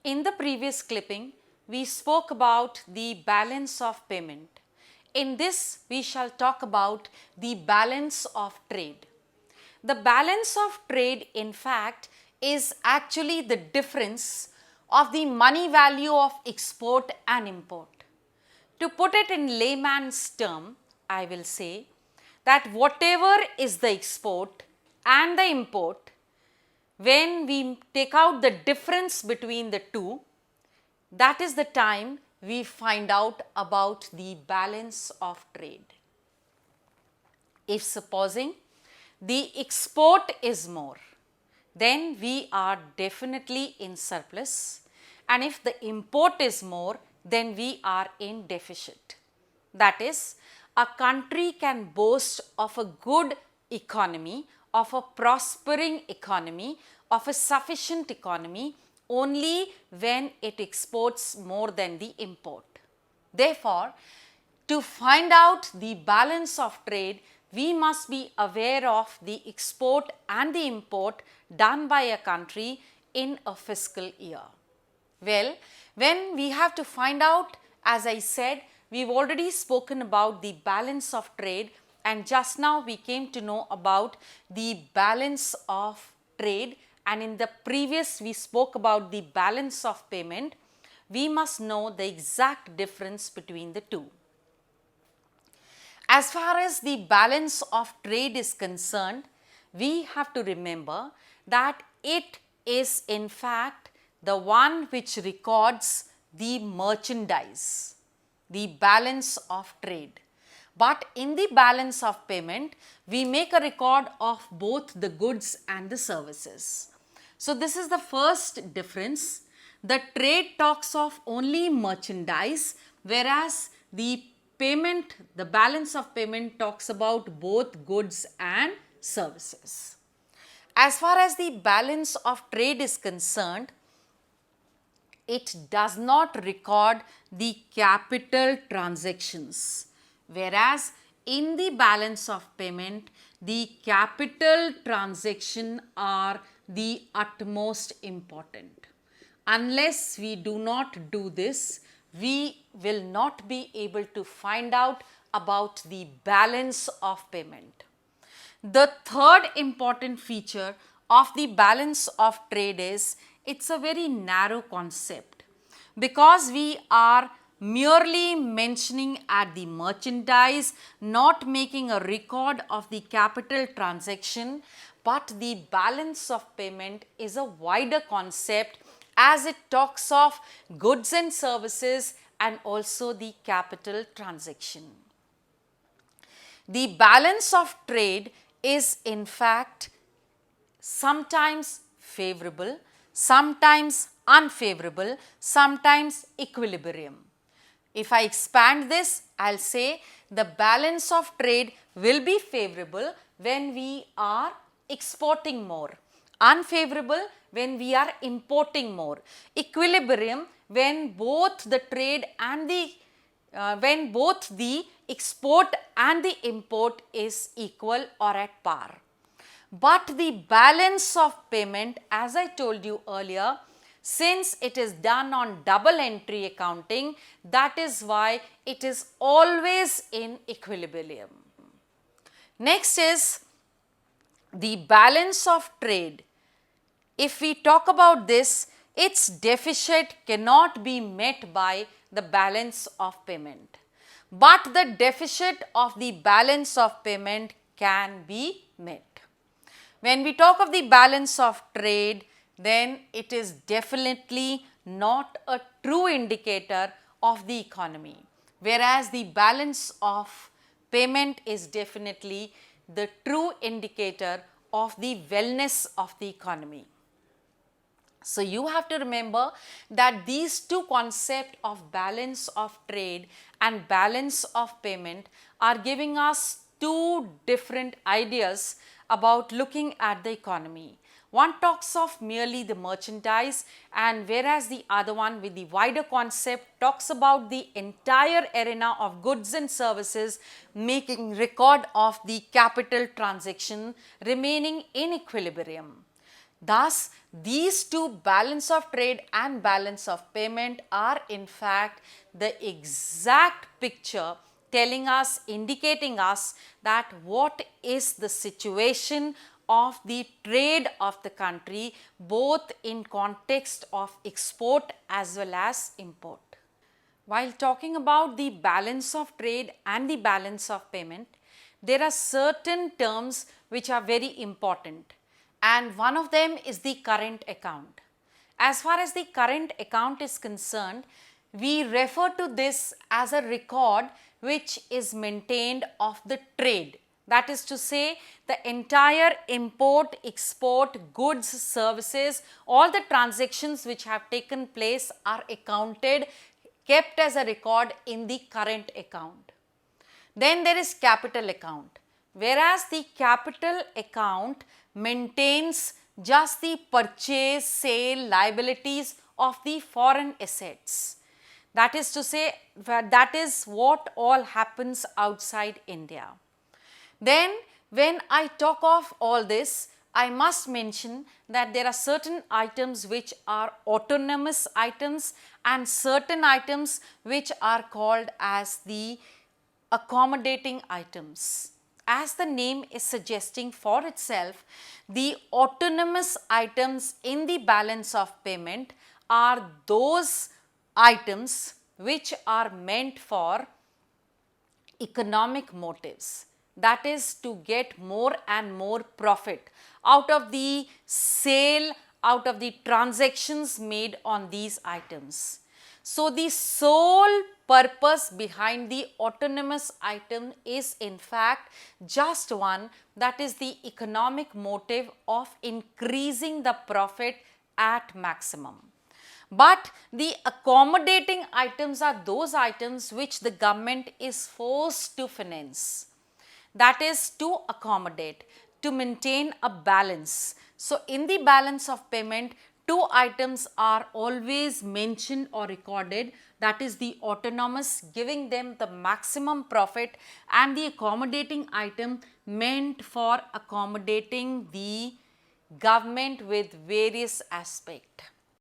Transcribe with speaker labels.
Speaker 1: In the previous clipping, we spoke about the balance of payment. In this, we shall talk about the balance of trade. The balance of trade, in fact, is actually the difference of the money value of export and import. To put it in layman's term, I will say that whatever is the export and the import, when we take out the difference between the two, that is the time we find out about the balance of trade. If supposing the export is more, then we are definitely in surplus, and if the import is more, then we are in deficit. That is, a country can boast of a good economy, of a prospering economy, of a sufficient economy only when it exports more than the import. Therefore, to find out the balance of trade, we must be aware of the export and the import done by a country in a fiscal year. Well, when we have to find out, as I said, we've already spoken about the balance of trade, and just now we came to know about the balance of trade, and in the previous we spoke about the balance of payment. We must know the exact difference between the two. As far as the balance of trade is concerned, we have to remember that it is in fact the one which records the merchandise, the balance of trade. But in the balance of payment, we make a record of both the goods and the services. So this is the first difference. The trade talks of only merchandise, whereas the payment, the balance of payment talks about both goods and services. As far as the balance of trade is concerned, it does not record the capital transactions, whereas in the balance of payment, the capital transactions are the utmost important. Unless we do not do this, we will not be able to find out about the balance of payment. The third important feature of the balance of trade is it's a very narrow concept, because we are merely mentioning at the merchandise, not making a record of the capital transaction, but the balance of payment is a wider concept, as it talks of goods and services and also the capital transaction. The balance of trade is in fact sometimes favorable, sometimes unfavorable, sometimes equilibrium. If I expand this, I'll say the balance of trade will be favorable when we are exporting more, unfavorable when we are importing more, equilibrium when both the trade and the when both the export and the import is equal or at par. But the balance of payment, as I told you earlier, since it is done on double entry accounting, that is why it is always in equilibrium. Next is the balance of trade. If we talk about this, its deficit cannot be met by the balance of payment, but the deficit of the balance of payment can be met. When we talk of the balance of trade, then it is definitely not a true indicator of the economy, whereas the balance of payment is definitely the true indicator of the wellness of the economy. So you have to remember that these two concepts of balance of trade and balance of payment are giving us two different ideas about looking at the economy. One talks of merely the merchandise, and whereas the other one with the wider concept talks about the entire arena of goods and services, making record of the capital transaction remaining in equilibrium. Thus, these two, balance of trade and balance of payment, are in fact the exact picture telling us, indicating us that what is the situation of the trade of the country, both in context of export as well as import. While talking about the balance of trade and the balance of payment, there are certain terms which are very important, and one of them is the current account. As far as the current account is concerned, we refer to this as a record which is maintained of the trade. That is to say, the entire import, export, goods, services, all the transactions which have taken place are accounted, kept as a record in the current account. Then there is capital account, whereas the capital account maintains just the purchase, sale, liabilities of the foreign assets. That is to say, that is what all happens outside India. Then when I talk of all this, I must mention that there are certain items which are autonomous items and certain items which are called as the accommodating items. As the name is suggesting for itself, the autonomous items in the balance of payment are those items which are meant for economic motives, that is to get more and more profit out of the sale, out of the transactions made on these items. So, the sole purpose behind the autonomous item is in fact just one, that is the economic motive of increasing the profit at maximum. But the accommodating items are those items which the government is forced to finance, that is to accommodate, to maintain a balance. So, in the balance of payment, two items are always mentioned or recorded, that is the autonomous, giving them the maximum profit, and the accommodating item meant for accommodating the government with various aspects.